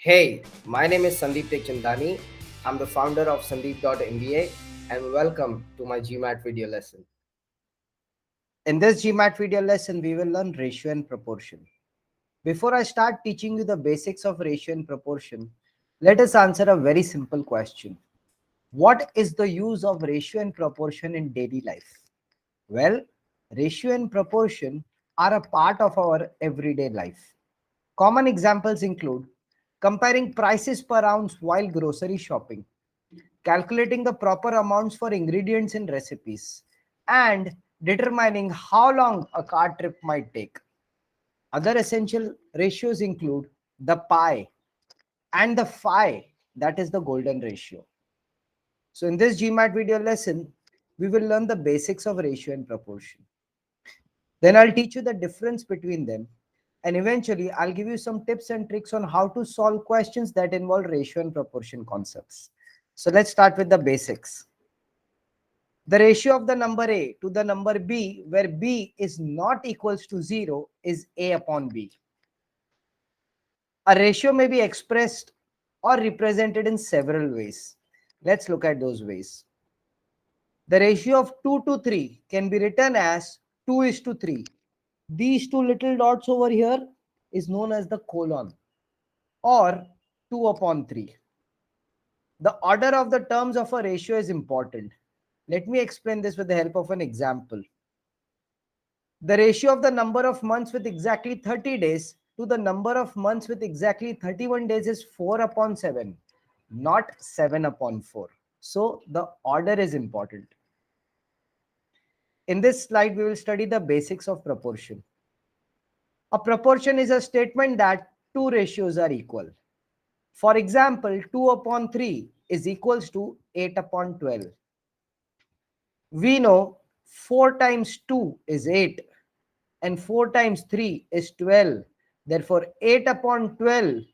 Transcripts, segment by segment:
Hey, my name is Sandeep Tekchandani. I'm the founder of Sandeep.mba and welcome to my GMAT video lesson. In this GMAT video lesson, we will learn ratio and proportion. Before I start teaching you the basics of ratio and proportion, let us answer a very simple question. What is the use of ratio and proportion in daily life? Well, ratio and proportion are a part of our everyday life. Common examples include comparing prices per ounce while grocery shopping, calculating the proper amounts for ingredients in recipes, and determining how long a car trip might take. Other essential ratios include the pi and the phi, that is the golden ratio. So in this GMAT video lesson, we will learn the basics of ratio and proportion. Then I'll teach you the difference between them. And eventually, I'll give you some tips and tricks on how to solve questions that involve ratio and proportion concepts. So let's start with the basics. The ratio of the number A to the number B, where B is not equals to 0, is A upon B. A ratio may be expressed or represented in several ways. Let's look at those ways. The ratio of 2 to 3 can be written as 2 is to 3. These two little dots over here is known as the colon or 2 upon 3. The order of the terms of a ratio is important. Let me explain this with the help of an example. The ratio of the number of months with exactly 30 days to the number of months with exactly 31 days is 4 upon 7, not 7 upon 4. So the order is important. In this slide, we will study the basics of proportion. A proportion is a statement that two ratios are equal. For example, 2 upon 3 is equals to 8 upon 12. We know 4 times 2 is 8 and 4 times 3 is 12. Therefore, 8 upon 12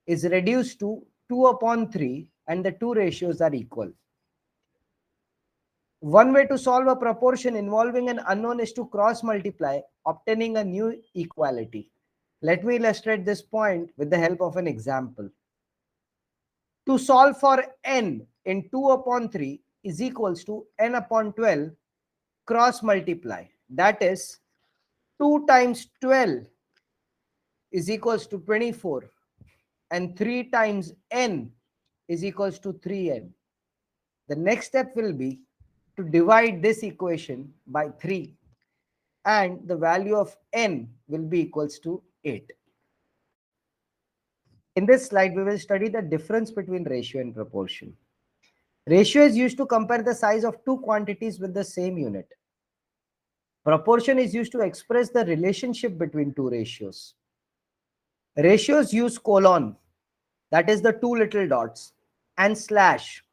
is reduced to 2 upon 3 and the two ratios are equal. One way to solve a proportion involving an unknown is to cross multiply, obtaining a new equality. Let me illustrate this point with the help of an example. To solve for n in 2 upon 3 is equals to n upon 12, cross multiply. That is 2 times 12 is equals to 24 and 3 times n is equals to 3n. The next step will be to divide this equation by 3 and the value of n will be equals to 8. In this slide, we will study the difference between ratio and proportion. Ratio is used to compare the size of two quantities with the same unit. Proportion is used to express the relationship between two ratios. Ratios use colon, that is the two little dots, and slash,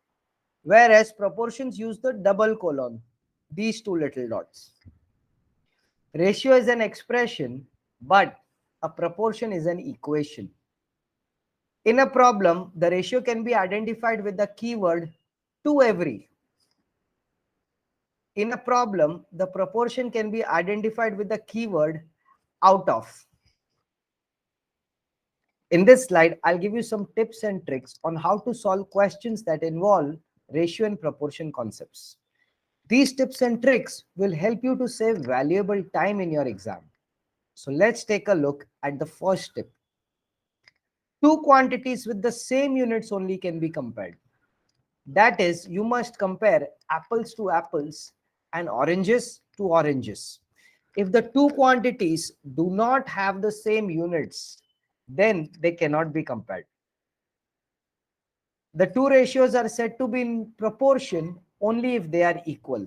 whereas proportions use the double colon, these two little dots. Ratio is an expression, but a proportion is an equation. In a problem, the ratio can be identified with the keyword to every. In a problem, the proportion can be identified with the keyword out of. In this slide, I'll give you some tips and tricks on how to solve questions that involve ratio and proportion concepts. These tips and tricks will help you to save valuable time in your exam. So let's take a look at the first tip. Two quantities with the same units only can be compared. That is, you must compare apples to apples and oranges to oranges. If the two quantities do not have the same units, then they cannot be compared. The two ratios are said to be in proportion only if they are equal.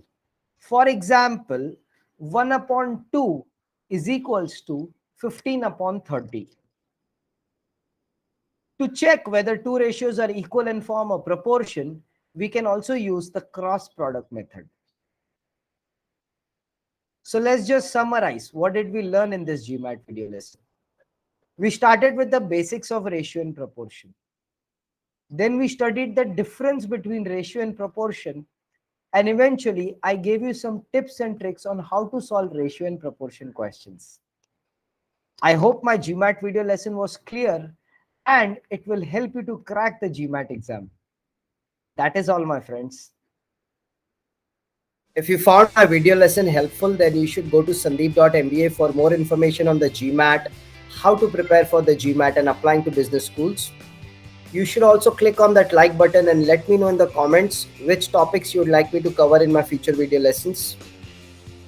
For example, 1 upon 2 is equals to 15 upon 30. To check whether two ratios are equal and form a proportion, we can also use the cross product method. So let's just summarize what did we learn in this GMAT video lesson. We started with the basics of ratio and proportion. Then we studied the difference between ratio and proportion. And eventually, I gave you some tips and tricks on how to solve ratio and proportion questions. I hope my GMAT video lesson was clear and it will help you to crack the GMAT exam. That is all, my friends. If you found my video lesson helpful, then you should go to sandeep.mba for more information on the GMAT, how to prepare for the GMAT and applying to business schools. You should also click on that like button and let me know in the comments which topics you would like me to cover in my future video lessons.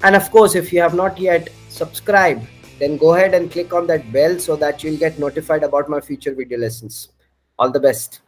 And of course, if you have not yet subscribed, then go ahead and click on that bell so that you'll get notified about my future video lessons. All the best.